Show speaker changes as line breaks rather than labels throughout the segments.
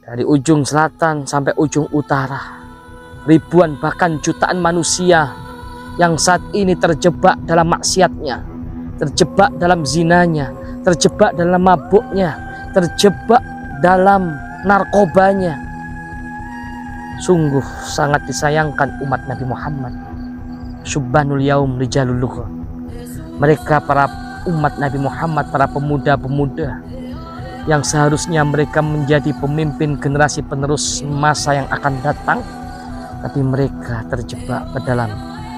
Dari ujung selatan sampai ujung utara, ribuan bahkan jutaan manusia yang saat ini terjebak dalam maksiatnya, terjebak dalam zinanya, terjebak dalam mabuknya, terjebak dalam narkobanya. Sungguh sangat disayangkan umat Nabi Muhammad. Subhanul yaum rijalul lugha. Mereka para umat Nabi Muhammad, para pemuda-pemuda yang seharusnya mereka menjadi pemimpin generasi penerus masa yang akan datang, tapi mereka terjebak ke dalam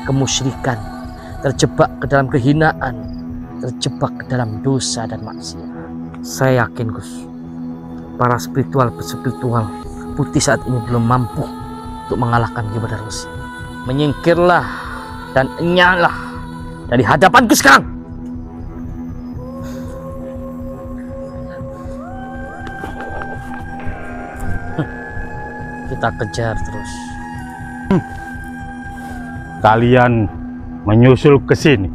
kemusyrikan, terjebak ke dalam kehinaan, terjebak ke dalam dosa dan maksiat. Saya yakin Gus, para spiritual putih saat ini belum mampu untuk mengalahkan Ki Badarus. Menyingkirlah dan enyahlah dari hadapanku sekarang. Kita kejar terus.
Kalian menyusul ke sini.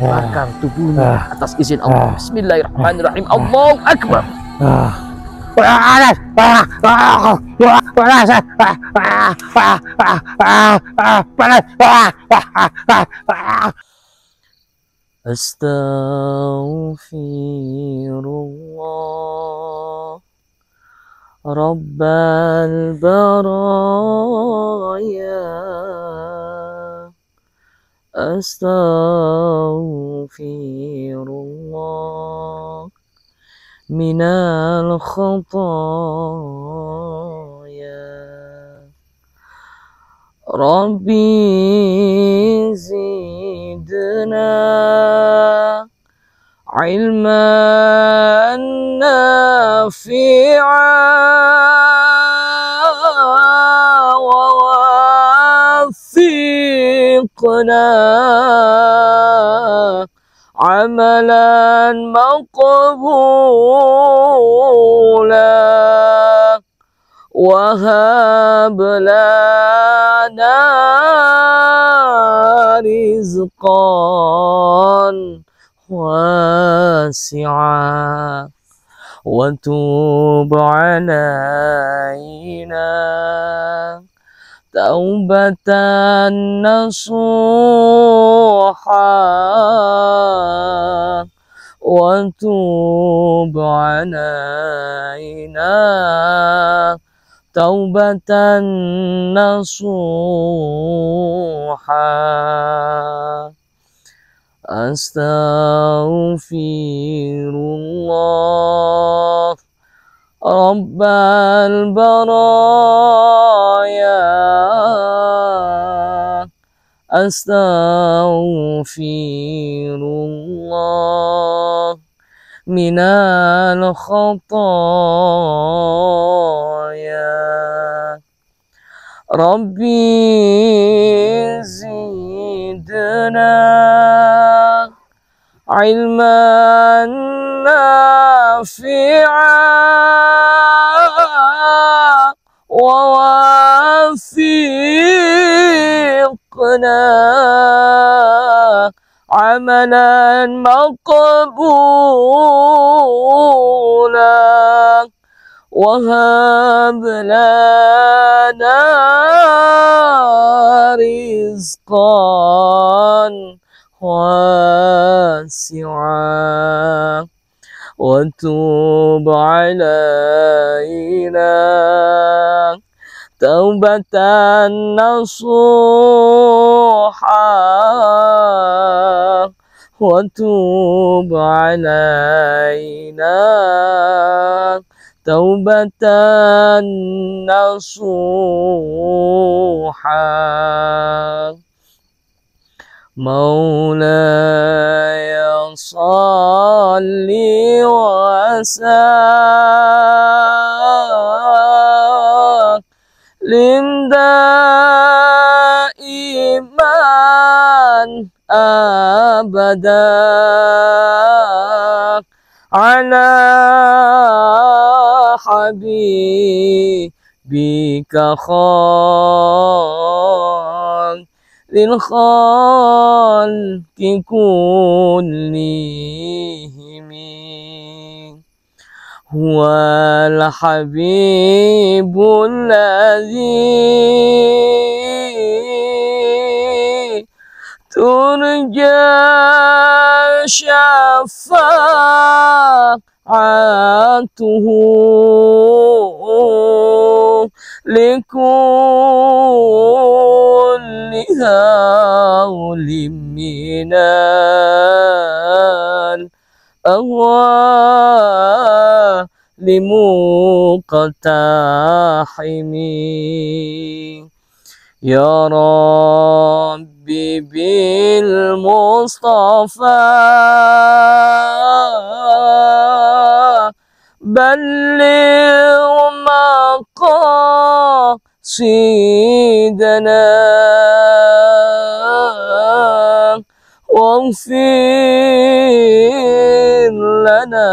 Bakar tubuhnya atas izin Allah. Bismillahirrahmanirrahim. Allahu Akbar. Astaghfirullah Rabbal baraya. Astaghfirullah minal khataya. Rabbi zidna ilman nafi'a wa wafiqna amalan maqbula wahab lana rizqan wasi'a wa tub alaina taubatan nasuha wa tub alaina taubatan nasuha. Astaghfirullah Rabbal baraya. Astaghfirullah minal khataya. Rabbi zidna ilman nafi'a wa wafiqna amalan maqbula wahab lana rizqan wasi'a wa tub alaina taubatan nasuha wa tub alaina taubatan nasuha. Maulaya salli wa sallim daiman abada ala habibika khair للخلق كلهم هو الحبيب الذي ترجى شفاعته لكل هول من الأهوال لمقتحم يا ربي بالمصطفى بلغ مقاصدنا واغفر لنا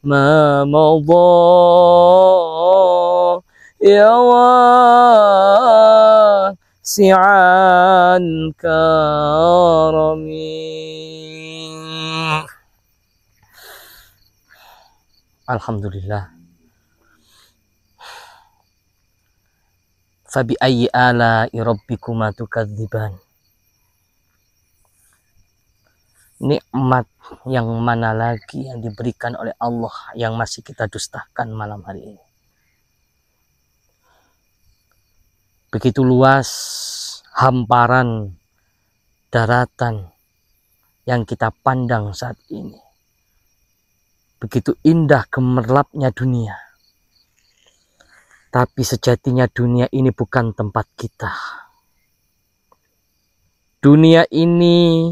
ما مضى يا واسع الكرم. Alhamdulillah. Fabi ayyi ala'i rabbikuma tukadziban. Nikmat yang mana lagi yang diberikan oleh Allah yang masih kita dustakan malam hari ini? Begitu luas hamparan daratan yang kita pandang saat ini. Begitu indah gemerlapnya dunia. Tapi sejatinya dunia ini bukan tempat kita. Dunia ini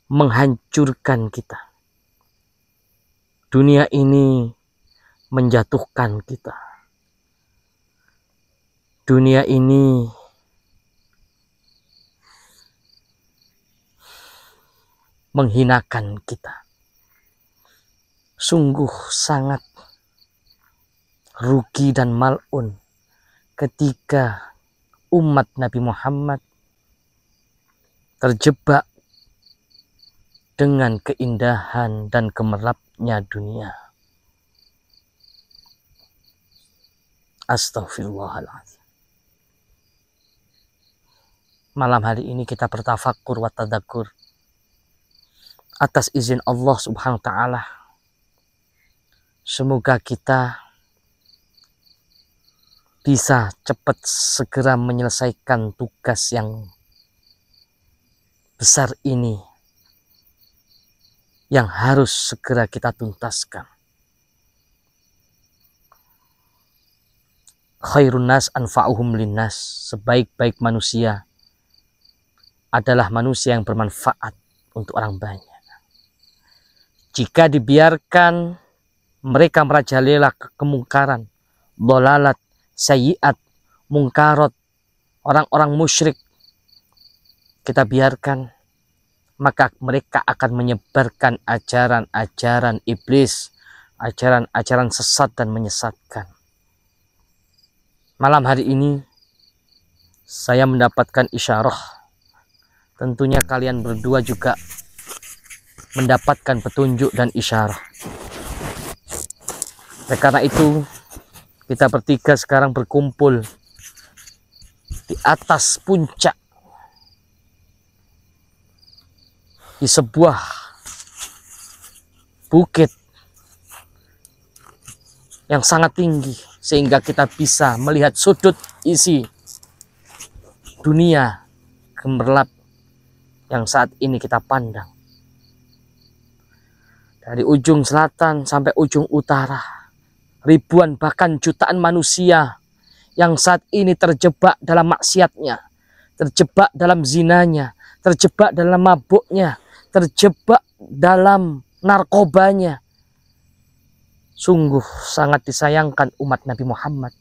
menghancurkan kita. Dunia ini menjatuhkan kita. Dunia ini menghinakan kita. Sungguh sangat rugi dan mal'un ketika umat Nabi Muhammad terjebak dengan keindahan dan gemerlapnya dunia. Astaghfirullahaladzim. Malam hari ini kita bertafakur wa tadzakur atas izin Allah Subhanahu wa ta'ala. Semoga kita bisa cepat segera menyelesaikan tugas yang besar ini yang harus segera kita tuntaskan. Khairun nas anfa'uhum linnas. Sebaik-baik manusia adalah manusia yang bermanfaat untuk orang banyak. Jika dibiarkan mereka merajalela kemungkaran, dolalat, sayyiat, mungkarat, orang-orang musyrik, kita biarkan, maka mereka akan menyebarkan ajaran-ajaran iblis, ajaran-ajaran sesat dan menyesatkan. Malam hari ini saya mendapatkan isyarah. Tentunya kalian berdua juga mendapatkan petunjuk dan isyarah. Karena itu kita bertiga sekarang berkumpul di atas puncak di sebuah bukit yang sangat tinggi sehingga kita bisa melihat sudut isi dunia gemerlap yang saat ini kita pandang. Dari ujung selatan sampai ujung utara, ribuan bahkan jutaan manusia yang saat ini terjebak dalam maksiatnya, terjebak dalam zinanya, terjebak dalam mabuknya, terjebak dalam narkobanya. Sungguh sangat disayangkan umat Nabi Muhammad.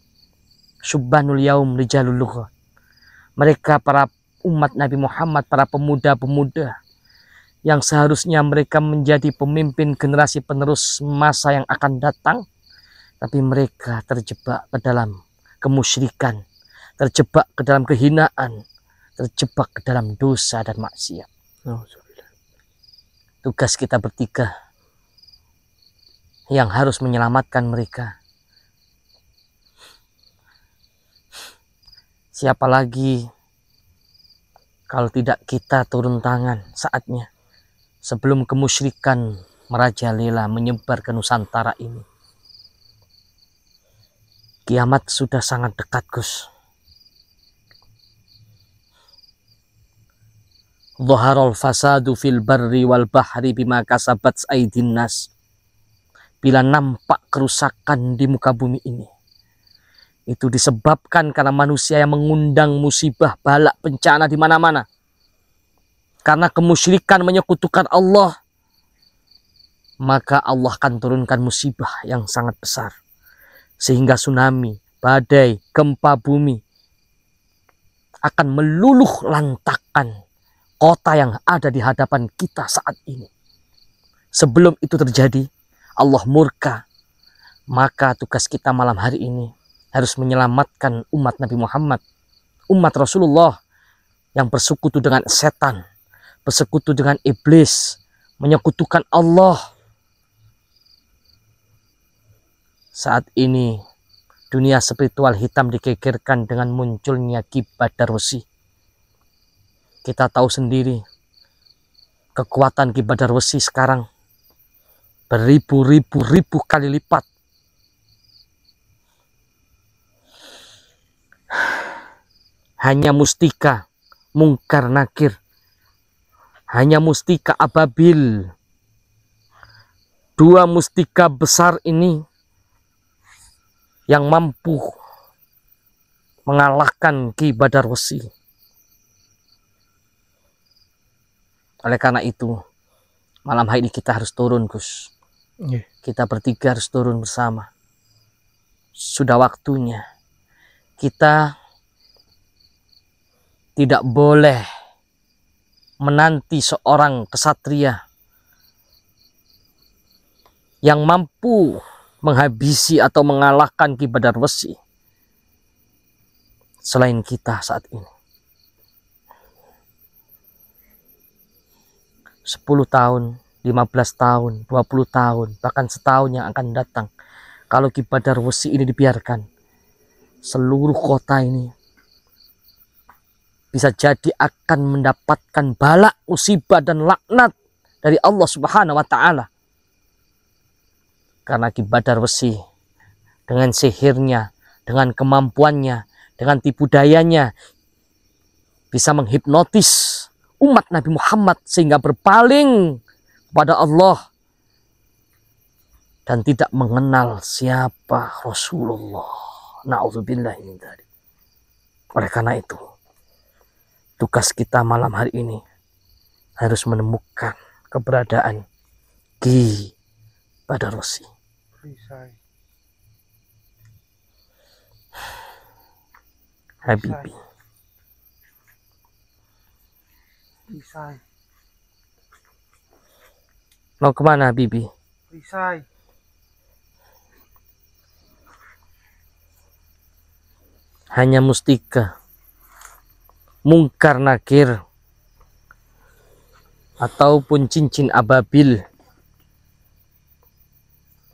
Subhanul yaum rijalul lughat. Mereka para umat Nabi Muhammad, para pemuda-pemuda yang seharusnya mereka menjadi pemimpin generasi penerus masa yang akan datang, tapi mereka terjebak ke dalam kemusyrikan, terjebak ke dalam kehinaan, terjebak ke dalam dosa dan maksiat. Tugas kita bertiga yang harus menyelamatkan mereka. Siapa lagi kalau tidak kita turun tangan saatnya sebelum kemusyrikan merajalela menyebar ke Nusantara ini. Kiamat sudah sangat dekat, Gus. Dhaharul fasadu fil barri wal bahri bima kasabat aydin nas. Bila nampak kerusakan di muka bumi ini, itu disebabkan karena manusia yang mengundang musibah, balak, bencana di mana-mana. Karena kemusyrikan menyekutukan Allah, maka Allah akan turunkan musibah yang sangat besar. Sehingga tsunami, badai, gempa bumi akan meluluh lantakkan kota yang ada di hadapan kita saat ini. Sebelum itu terjadi, Allah murka. Maka tugas kita malam hari ini harus menyelamatkan umat Nabi Muhammad, umat Rasulullah yang bersekutu dengan setan, bersekutu dengan iblis, menyekutukan Allah. Saat ini dunia spiritual hitam digegerkan dengan munculnya Ki Badarwesi. Kita tahu sendiri kekuatan Ki Badarwesi sekarang beribu-ribu kali lipat. Hanya mustika mungkar nakir, hanya mustika ababil, dua mustika besar ini yang mampu mengalahkan Ki Badarwesi. Oleh karena itu, malam hari ini kita harus turun, Gus. Kita bertiga harus turun bersama. Sudah waktunya. Kita tidak boleh menanti seorang kesatria yang mampu menghabisi atau mengalahkan Ki Badarwesi selain kita saat ini. 10 tahun, 15 tahun, 20 tahun, bahkan setahun yang akan datang, kalau Ki Badarwesi ini dibiarkan, seluruh kota ini bisa jadi akan mendapatkan balak, musibah dan laknat dari Allah Subhanahu wa taala. Karena Ki Badarwesi dengan sihirnya, dengan kemampuannya, dengan tipu dayanya bisa menghipnotis umat Nabi Muhammad sehingga berpaling kepada Allah dan tidak mengenal siapa Rasulullah. Na'udzubillah min dzalik. Oleh karena itu, tugas kita malam hari ini harus menemukan keberadaan Ki Badarwesi. Habibi. Mau kemana, Bibi? Hanya mustika, mungkar nakir, ataupun cincin ababil,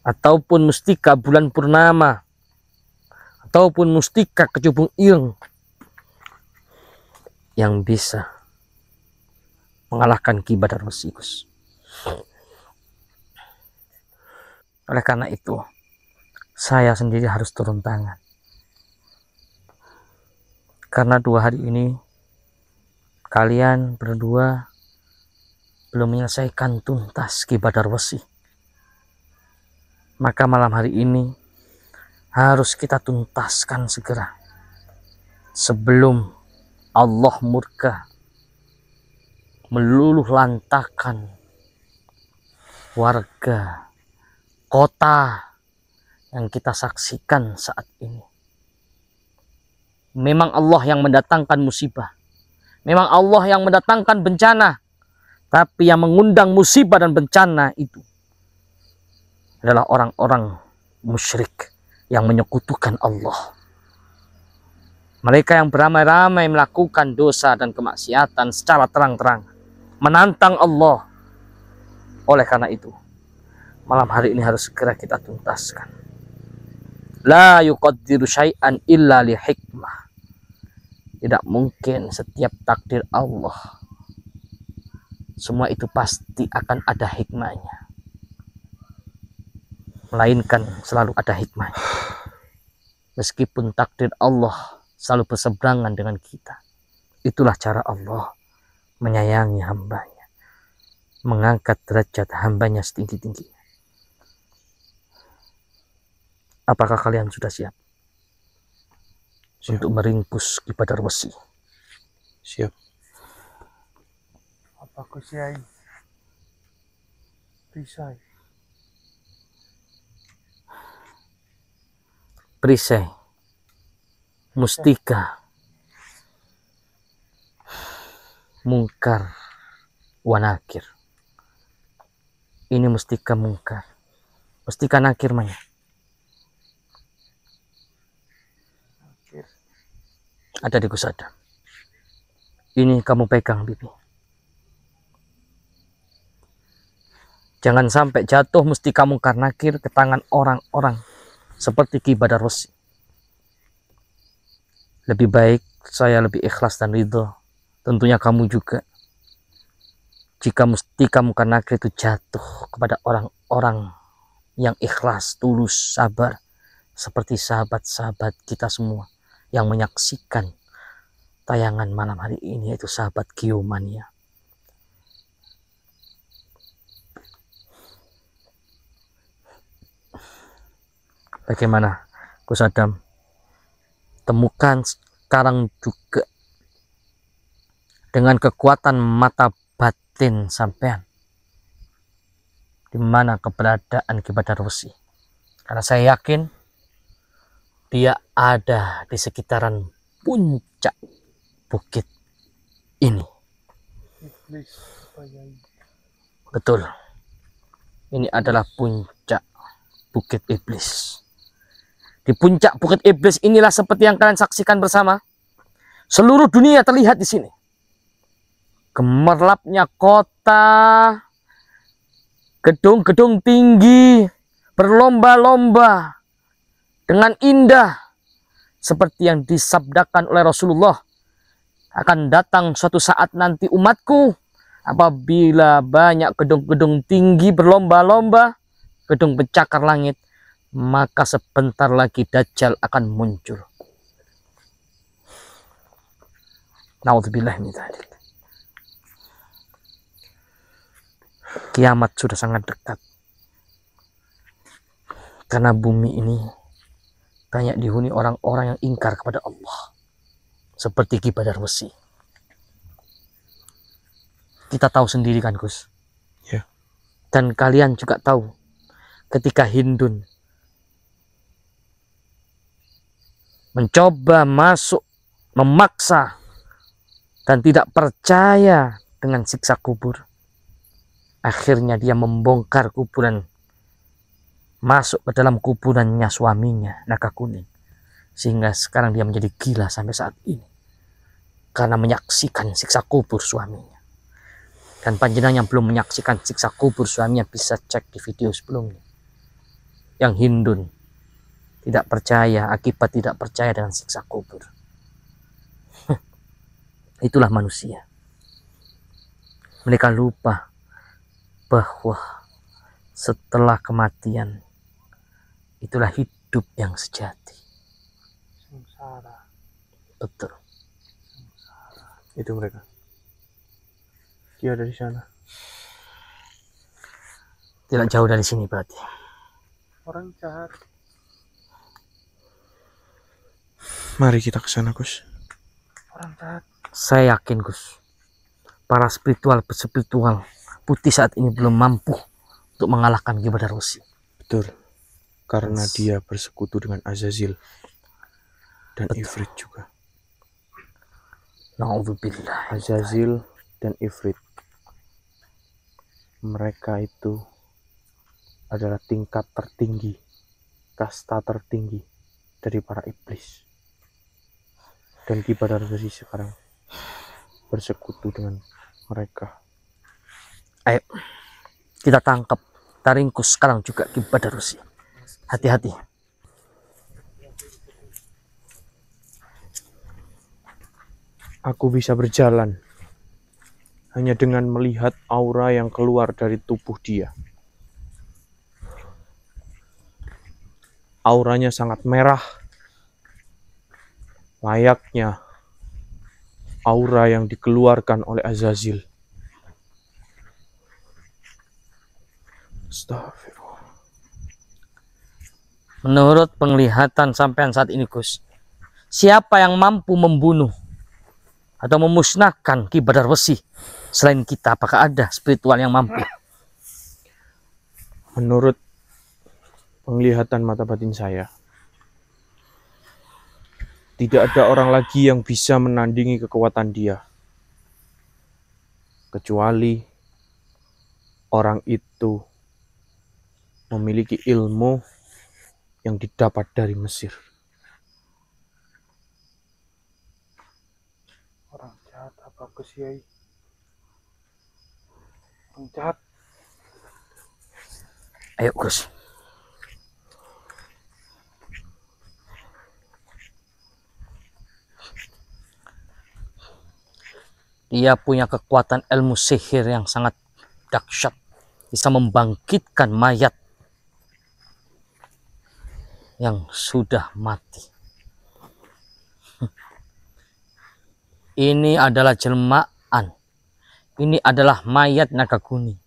ataupun mustika bulan purnama, ataupun mustika kecubung ireng yang bisa mengalahkan Ki Badarwesi. Oleh karena itu, saya sendiri harus turun tangan. Karena 2 hari ini kalian berdua belum menyelesaikan tuntas Ki Badarwesi. Maka malam hari ini harus kita tuntaskan segera sebelum Allah murka meluluh lantakan warga kota yang kita saksikan saat ini. Memang Allah yang mendatangkan musibah, memang Allah yang mendatangkan bencana, tapi yang mengundang musibah dan bencana itu adalah orang-orang musyrik yang menyekutukan Allah. Mereka yang beramai-ramai melakukan dosa dan kemaksiatan secara terang-terang, menantang Allah. Oleh karena itu, malam hari ini harus segera kita tuntaskan. La yuqaddiru syai'an illa li hikmah. Tidak mungkin setiap takdir Allah, semua itu pasti akan ada hikmahnya. Melainkan selalu ada hikmahnya. Meskipun takdir Allah selalu berseberangan dengan kita. Itulah cara Allah menyayangi hambanya, mengangkat derajat hambanya setinggi-tingginya. Apakah kalian sudah siap untuk meringkus Ki Badar Wesi?
Siap.
Apa Kiai? Perisai.
Perisai, mustika, mungkar, wanakir. Ini mustika mungkar. Mustika nakir mana? Ada di Gus Adam. Ini kamu pegang, Bibi. Jangan sampai jatuh mustika mungkar nakir ke tangan orang-orang seperti Ki Badar Wesi. Lebih baik saya lebih ikhlas dan ridho. Tentunya kamu juga. Jika mustika mungkar nakir itu jatuh kepada orang-orang yang ikhlas, tulus, sabar, seperti sahabat-sahabat kita semua yang menyaksikan tayangan malam hari ini, yaitu sahabat Kiomania. Bagaimana Gus Adam? Temukan sekarang juga dengan kekuatan mata batin sampean di mana keberadaan Ki Badar Wesi. Karena saya yakin dia ada di sekitaran puncak bukit ini.
Iblis Kiai.
Betul. Ini adalah puncak bukit iblis. Di puncak bukit iblis inilah seperti yang kalian saksikan bersama. Seluruh dunia terlihat di sini. Gemerlapnya kota, gedung-gedung tinggi, berlomba-lomba dengan indah. Seperti yang disabdakan oleh Rasulullah. Akan datang suatu saat nanti umatku, apabila banyak gedung-gedung tinggi berlomba-lomba, gedung pencakar langit, maka sebentar lagi Dajjal akan muncul. Naudzubillah min dzalik. Kiamat sudah sangat dekat. Karena bumi ini banyak dihuni orang-orang yang ingkar kepada Allah. Seperti Ki Badar Wesi. Kita tahu sendiri kan, Gus?
Ya.
Dan kalian juga tahu ketika Hindun mencoba masuk, memaksa, dan tidak percaya dengan siksa kubur. Akhirnya dia membongkar kuburan, masuk ke dalam kuburannya suaminya, Naga Kuning. Sehingga sekarang dia menjadi gila sampai saat ini. Karena menyaksikan siksa kubur suaminya. Dan panjenengan yang belum menyaksikan siksa kubur suaminya bisa cek di video sebelumnya. Yang Hindun tidak percaya, akibat tidak percaya dengan siksa kubur. Itulah manusia. Mereka lupa bahwa setelah kematian itulah hidup yang sejati.
Sengsara.
Betul.
Itu mereka. Dia ada di sana.
Tidak jauh dari sini berarti.
Orang jahat.
Mari kita ke sana, Gus.
Orang jahat.
Saya yakin, Gus, para spiritual putih saat ini belum mampu untuk mengalahkan Ki Badar Wesi.
Betul. Karena dia bersekutu dengan Azazil dan Ifrit juga.
Naudzubillah.
Azazil dan Ifrit, mereka itu adalah tingkat tertinggi, kasta tertinggi dari para iblis. Dan Ki Badarwesi sekarang bersekutu dengan mereka.
Ayo, kita tangkap, kita ringkus sekarang juga Ki Badarwesi. Hati-hati.
Aku bisa berjalan hanya dengan melihat aura yang keluar dari tubuh dia. Auranya sangat merah, layaknya aura yang dikeluarkan oleh Azazil. Astagfirullah.
Menurut penglihatan sampean saat ini, Gus, siapa yang mampu membunuh atau memusnahkan Ki Badarwesi selain kita? Apakah ada spiritual yang mampu?
Menurut penglihatan mata batin saya, tidak ada orang lagi yang bisa menandingi kekuatan dia, kecuali orang itu memiliki ilmu yang didapat dari Mesir.
Orang jahat apa Gus Yai? Orang jahat.
Ayo, Gus. Dia punya kekuatan ilmu sihir yang sangat dahsyat. Bisa membangkitkan mayat yang sudah mati. Ini adalah jelmaan. Ini adalah mayat naga kuning.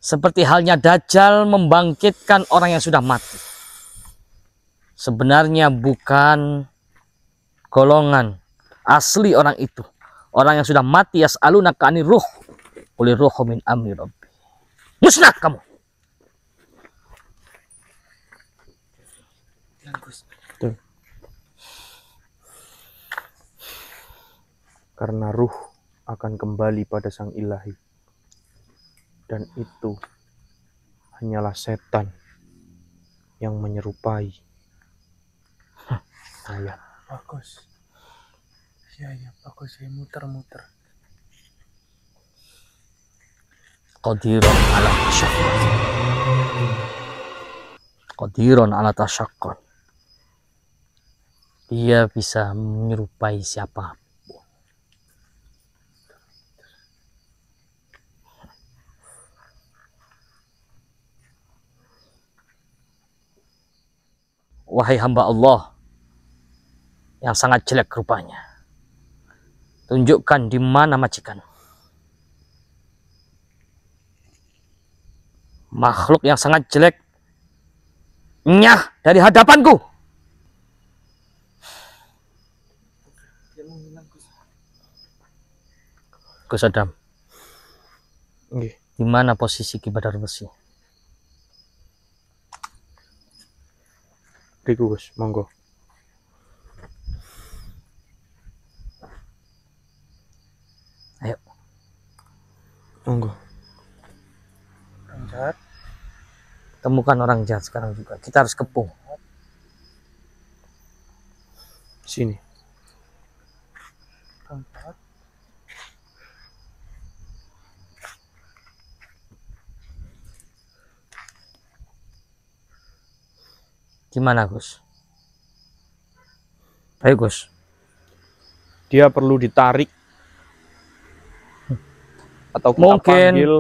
Seperti halnya Dajjal membangkitkan orang yang sudah mati. Sebenarnya bukan golongan asli orang itu. Orang yang sudah mati, yas'alunaka 'anir ruh, qul ruhu min amri rabbi. Musnah kamu.
Betul. Karena ruh akan kembali pada sang ilahi. Dan itu hanyalah setan yang menyerupai ayat.
Bagus. Ya, bagus ya, muter-muter.
Qadirun ala tasyaqqur. Qadirun ala tasyaqqur. Dia bisa menyerupai siapa. Wahai hamba Allah yang sangat jelek rupanya, tunjukkan di mana majikan. Makhluk yang sangat jelek, nyah dari hadapanku. Gus Adam,
Nggih.
di mana posisi Ki Badarwesi?
Riku Gus, monggo.
Ayo,
Monggo.
Orang jahat.
temukan orang jahat sekarang juga. Kita harus kepung.
Sini.
Orang jahat.
Gimana, Gus? Ayo, Gus.
Dia perlu ditarik atau kita
Mungkin
panggil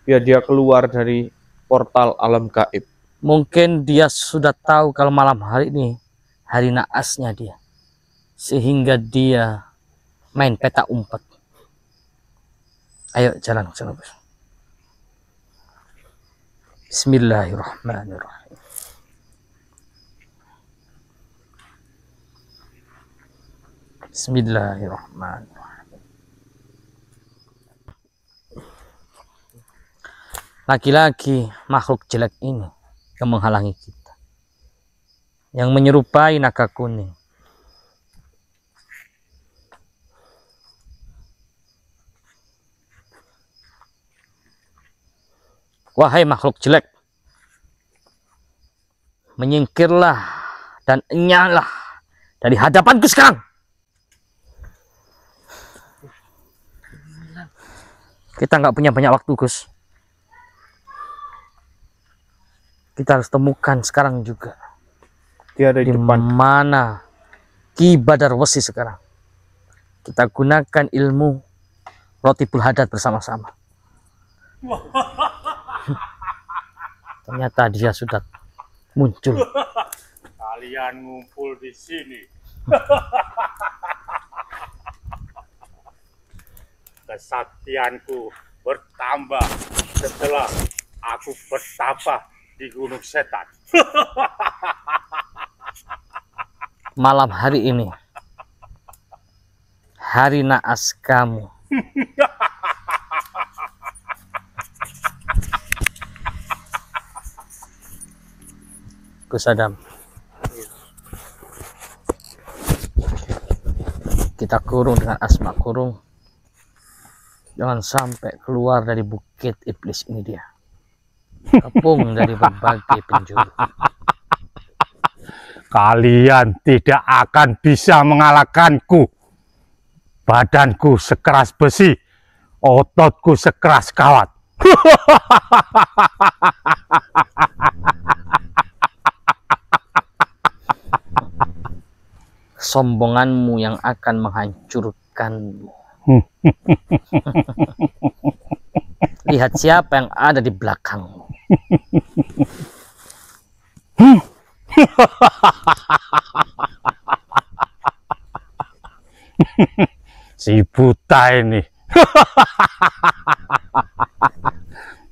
biar dia keluar dari portal alam gaib.
Mungkin dia sudah tahu kalau malam hari ini hari naasnya dia, sehingga dia main peta umpet. Ayo jalan ke sana, Gus. Bismillahirrahmanirrahim. Bismillahirrahmanirrahim. Laki-laki makhluk jelek ini yang menghalangi kita, yang menyerupai naga kuning. Wahai makhluk jelek, menyingkirlah dan enyahlah dari hadapanku sekarang. Kita nggak punya banyak waktu, Gus. Kita harus temukan sekarang juga.
Dia ada di
Di
depan.
mana Ki Badarwesi sekarang. Kita gunakan ilmu Rotibul Hadad bersama-sama. Ternyata dia sudah muncul.
Kalian ngumpul di sini. Kesaktianku bertambah setelah aku bertapa di Gunung Setan.
Malam hari ini, hari naas kamu. Gus Adam, kita kurung dengan asma kurung. Jangan sampai keluar dari bukit iblis ini dia. Kepung dari berbagai penjuru.
Kalian tidak akan bisa mengalahkanku. Badanku sekeras besi, ototku sekeras kawat.
Kesombonganmu yang akan menghancurkanmu. Lihat siapa yang ada di belakangmu.
Si buta ini.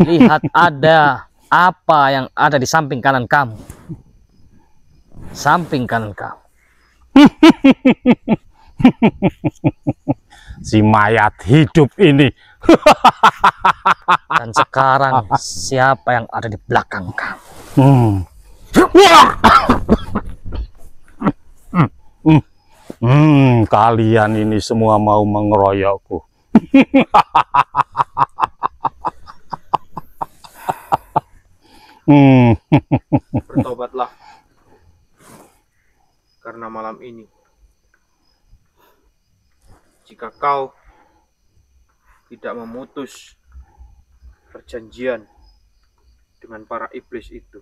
Lihat ada apa yang ada di samping kanan kamu. Samping kanan kamu.
Si mayat hidup ini.
Dan sekarang siapa yang ada di belakang kamu.
Kalian ini semua mau mengeroyokku.
Bertobatlah. Karena malam ini, jika kau tidak memutus perjanjian dengan para iblis itu,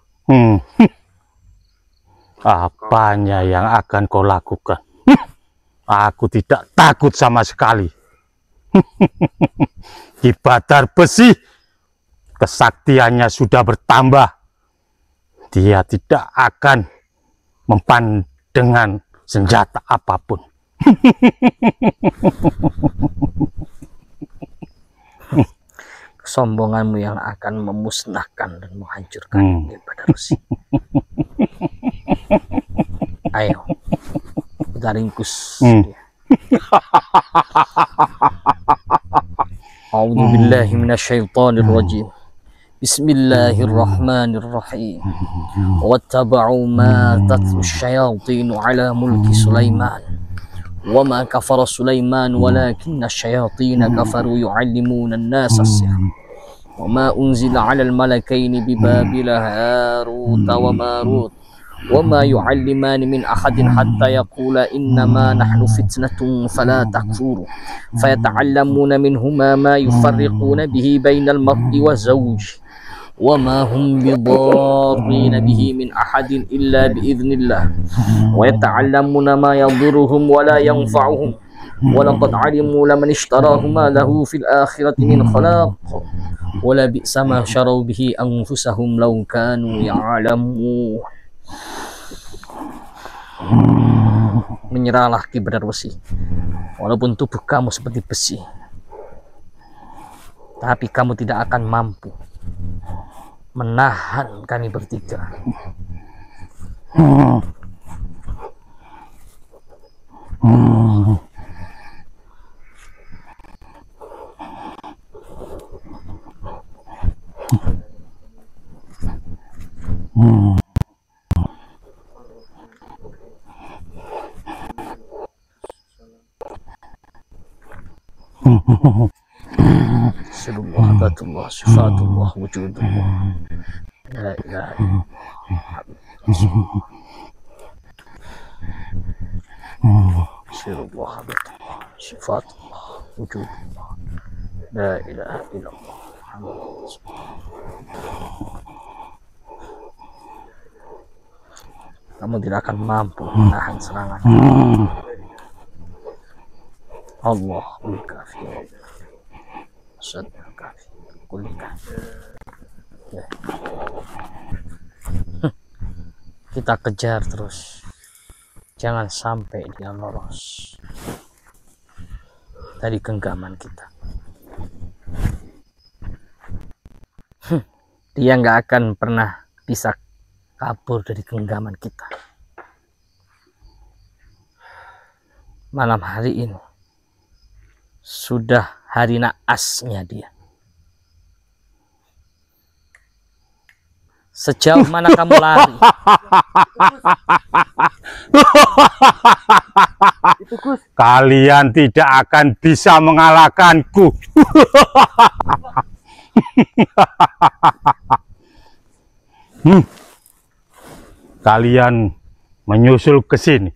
apanya yang akan kau lakukan? Aku tidak takut sama sekali. Ki Badarbesi, kesaktiannya sudah bertambah. Dia tidak akan mempan dengan senjata apapun.
Kesombonganmu yang akan memusnahkan dan menghancurkan Ki Badarwesi. Ayo, kita ringkus dia. A'udzu billahi minasyaitonir rajim. Bismillahirrahmanirrahim. Wattaba'u ma tatlu asyayatin ala mulki Sulaiman. Wa ma kafara Sulaiman walakinna asyayatin kafaru yu'allimuna an-nasa as-sihr. Wa ma unzila 'ala al-malakaini bi Babila Harut wa Marut. وما يعلمان من أحد حتى يقولا إنما نحن فتنة فلا تكفروا فيتعلمون منهما ما يفرقون به بين المرء وزوج وما هم بضارين به من أحد إلا بإذن الله ويتعلمون ما يضرهم ولا ينفعهم ولقد علموا لمن اشتراه ما له في الآخرة من خلاق ولبئس ما شروا به أنفسهم لو كانوا يعلمون. Menyerahlah Ki Badarwesi. Walaupun tubuh kamu seperti besi, tapi kamu tidak akan mampu menahan kami bertiga. Rasulullah, Batullah, Sifatullah, Wujudullah, La ilaha illallah. Sirullah, sifatullah, wujudullah, la ilaha illallah, Muhammad Rasulullah. Kamu tidak akan mampu menahan serangan. Allahul kafi, asadul kafi, kulli kafi. Ya. Kita kejar terus, jangan sampai dia lolos dari genggaman kita. Dia nggak akan pernah bisa kabur dari genggaman kita. Malam hari ini sudah hari naasnya dia. Sejauh mana kamu lari?
Itu Gus.
Kalian tidak akan bisa mengalahkanku. Kalian menyusul ke sini.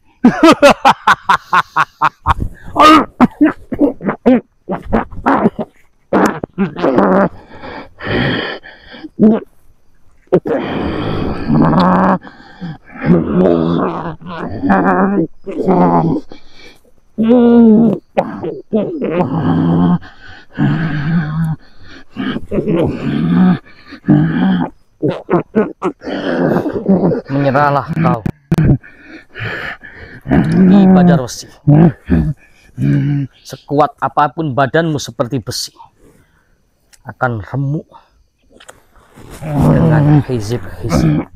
Menyerahlah kau, ibadah Rosi. Sekuat apapun badanmu seperti besi, akan remuk dengan hizib-hizib.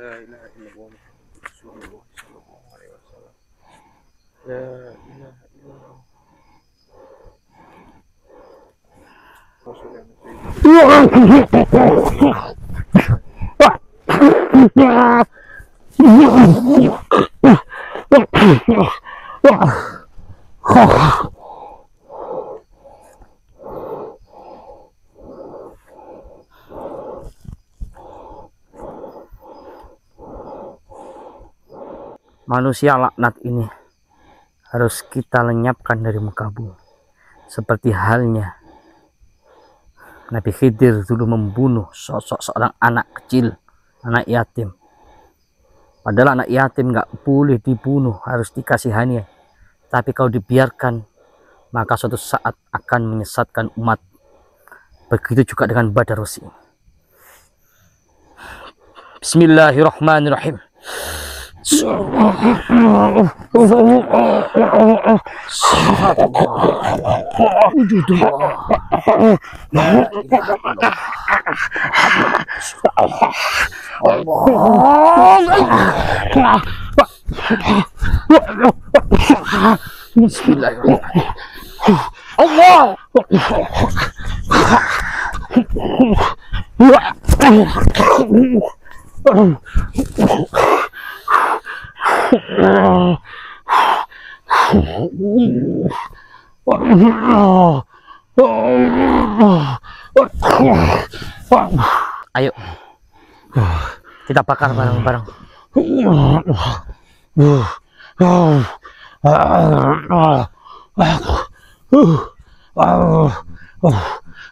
La ilaha illallah Rasulullah sallallahu alaihi wasallam. La ilaha illallah
Manusia laknat ini harus kita lenyapkan dari muka bumi. Seperti halnya Nabi Khidir dulu membunuh sosok seorang anak kecil, anak yatim. Padahal anak yatim nggak boleh dibunuh, harus dikasihani. Tapi kalau dibiarkan, maka suatu saat akan menyesatkan umat. Begitu juga dengan Badar Rosi. Bismillahirrahmanirrahim. Bismillahirrahmanirrahim. Allah. Ayo, kita bakar bareng-bareng.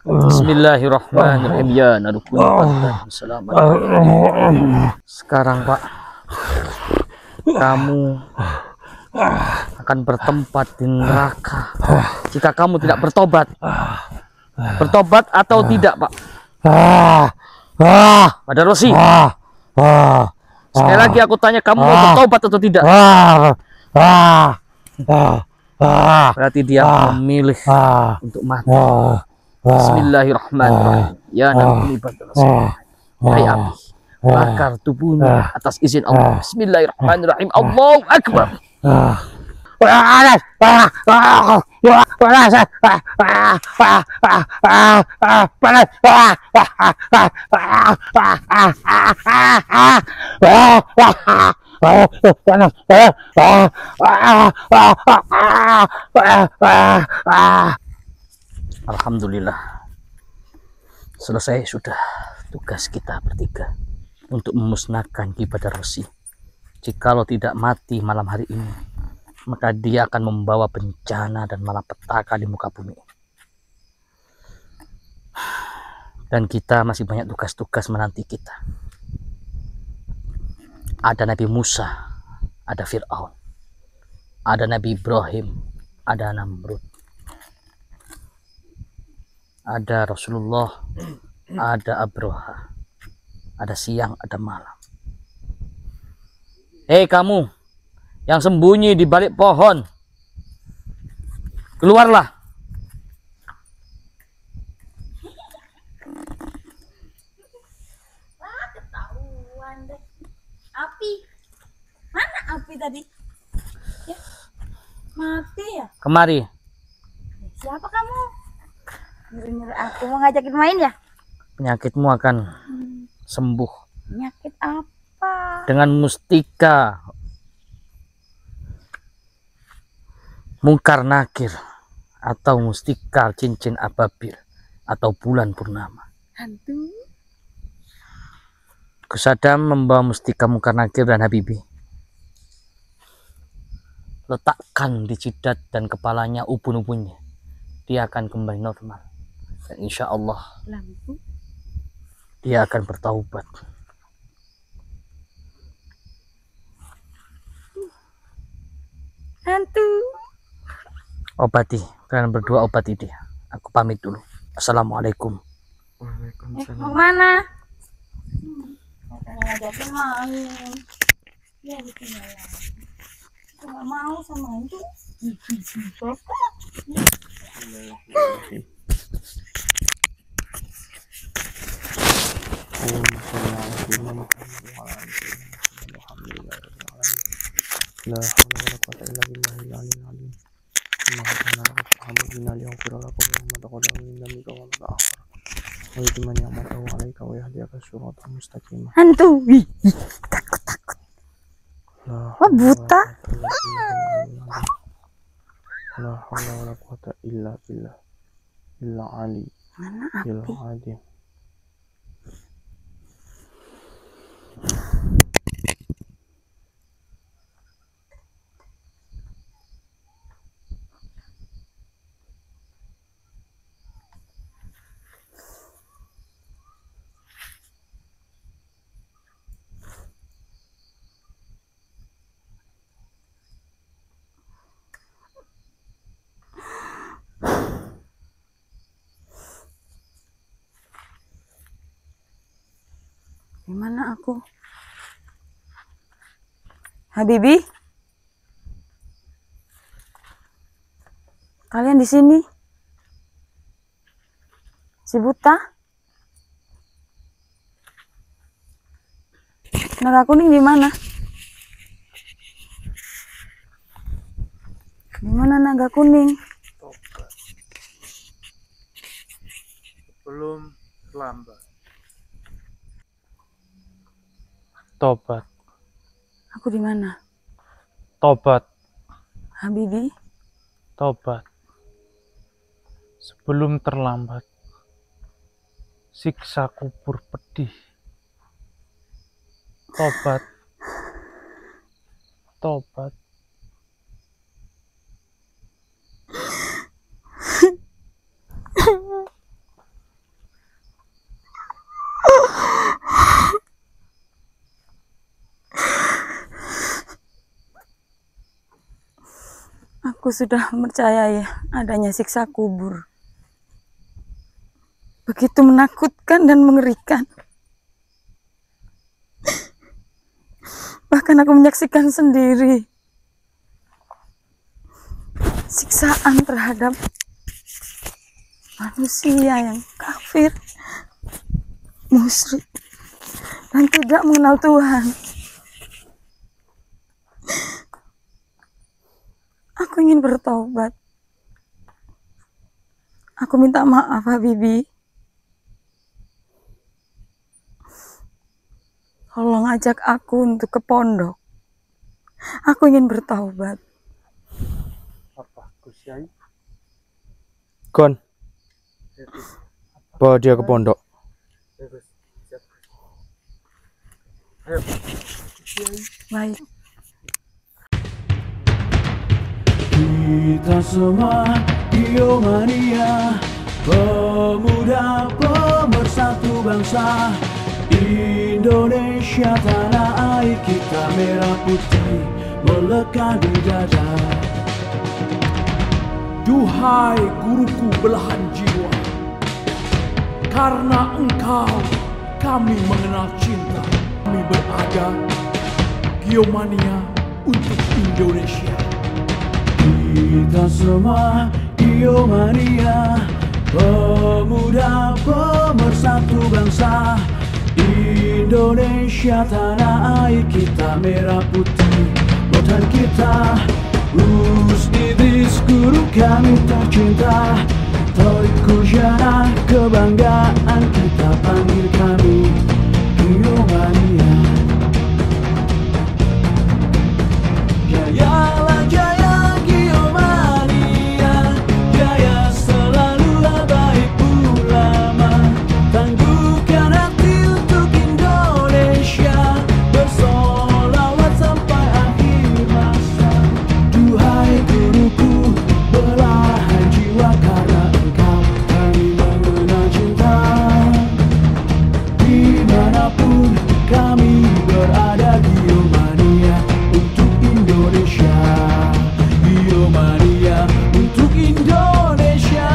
Bismillahirrahmanirrahim. Ya narukun. Assalamualaikum. Sekarang Pak, kamu akan bertempat di neraka jika kamu tidak bertobat. Bertobat atau tidak, Pak? Pada Rosi. Sekali lagi aku tanya, kamu mau bertobat atau tidak? Berarti dia memilih untuk mati. Bismillahirrahmanirrahim. Ya Nabi Hai Abi, bakar tubuhnya atas izin Allah. Bismillahirrahmanirrahim. Allahu Akbar. Alhamdulillah, selesai sudah tugas kita bertiga untuk memusnahkan Ki Badar-Rosi. Jikalau tidak mati malam hari ini, maka dia akan membawa bencana dan malapetaka di muka bumi. Dan kita masih banyak tugas-tugas menanti kita. Ada Nabi Musa, ada Fir'aun, ada Nabi Ibrahim, ada Namrud, ada Rasulullah, ada Abroha, ada siang, ada malam. Hei kamu yang sembunyi di balik pohon, keluarlah.
Wah, ketahuan deh. Api. Mana api tadi? Ya. Mati ya?
Kemari.
Siapa kamu? Nyuruh-nyuruh aku mau ngajakin main ya?
Penyakitmu akan sembuh
Penyakit apa?
dengan mustika mungkar nakir atau mustika cincin ababil atau bulan purnama.
Hantu.
Kusadam membawa mustika mungkar nakir dan Habibi. Letakkan di jidat dan kepalanya ubun-ubunnya. Dia akan kembali normal. Dan insya Allah
Lampu.
dia akan bertaubat.
Hantu.
Obati, kalian berdua obati dia. Aku pamit dulu. Assalamualaikum.
Mau mana? Ngajakin main. Ya ditinggalan. Aku nggak mau sama hantu.
La haula wala quwwata illa billahil aliyyil azim. Allahumma rabbana liyaghfir lakum ma taqaddama min dhanbika wa ma ta'akhkhara wa yutimma ni'matahu 'alaika wa yahdiyaka siratan mustaqima.
Hantu. Wih.
La
Wah, buta.
La haula wala quwwata illa billah illa ali
Mana
il
api?
azim.
Di mana aku? Habibi? Kalian di sini? Si buta? Naga kuning di mana? Di mana naga kuning?
Belum terlambat.
Tobat,
Aku di mana?
tobat,
Habibi?
tobat. Sebelum terlambat. Siksa kubur pedih. Tobat. Tobat.
Aku sudah percaya adanya siksa kubur. Begitu menakutkan dan mengerikan. Bahkan aku menyaksikan sendiri siksaan terhadap manusia yang kafir, musyrik, dan tidak mengenal Tuhan. Aku ingin bertobat. Aku minta maaf, Habibi. Tolong ajak aku untuk ke pondok. Aku ingin bertaubat.
Apa Gus Yai?
Gon, bawa dia ke pondok.
Ya Gus, siap. Ayo.
Baik.
Kita semua biomania, pemuda pemersatu bangsa. Indonesia tanah air kita, merah putih melekat di dada. Duhai guruku belahan jiwa, karena engkau kami mengenal cinta. Kami berada biomania untuk Indonesia. Kita semua biomania, pemuda pemersatu bangsa. Indonesia tanah air kita, merah putih lautan kita. Gus Idris guru kami tercinta, Torik Kujana kebanggaan kita, panggil kami biomania. Jayalah jaya biomania, jaya selalu baik ulama. Tangguhkan hati untuk Indonesia, bersolawat sampai akhir masa. Duhai guruku belahan jiwa, karena engkau kami mengenal cinta. Dimanapun kami berada, biomania untuk Indonesia. Biomania untuk Indonesia.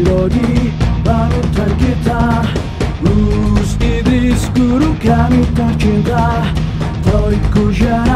Rodi panutan kita, Gus Idris guru kami tercinta, Torik Kujana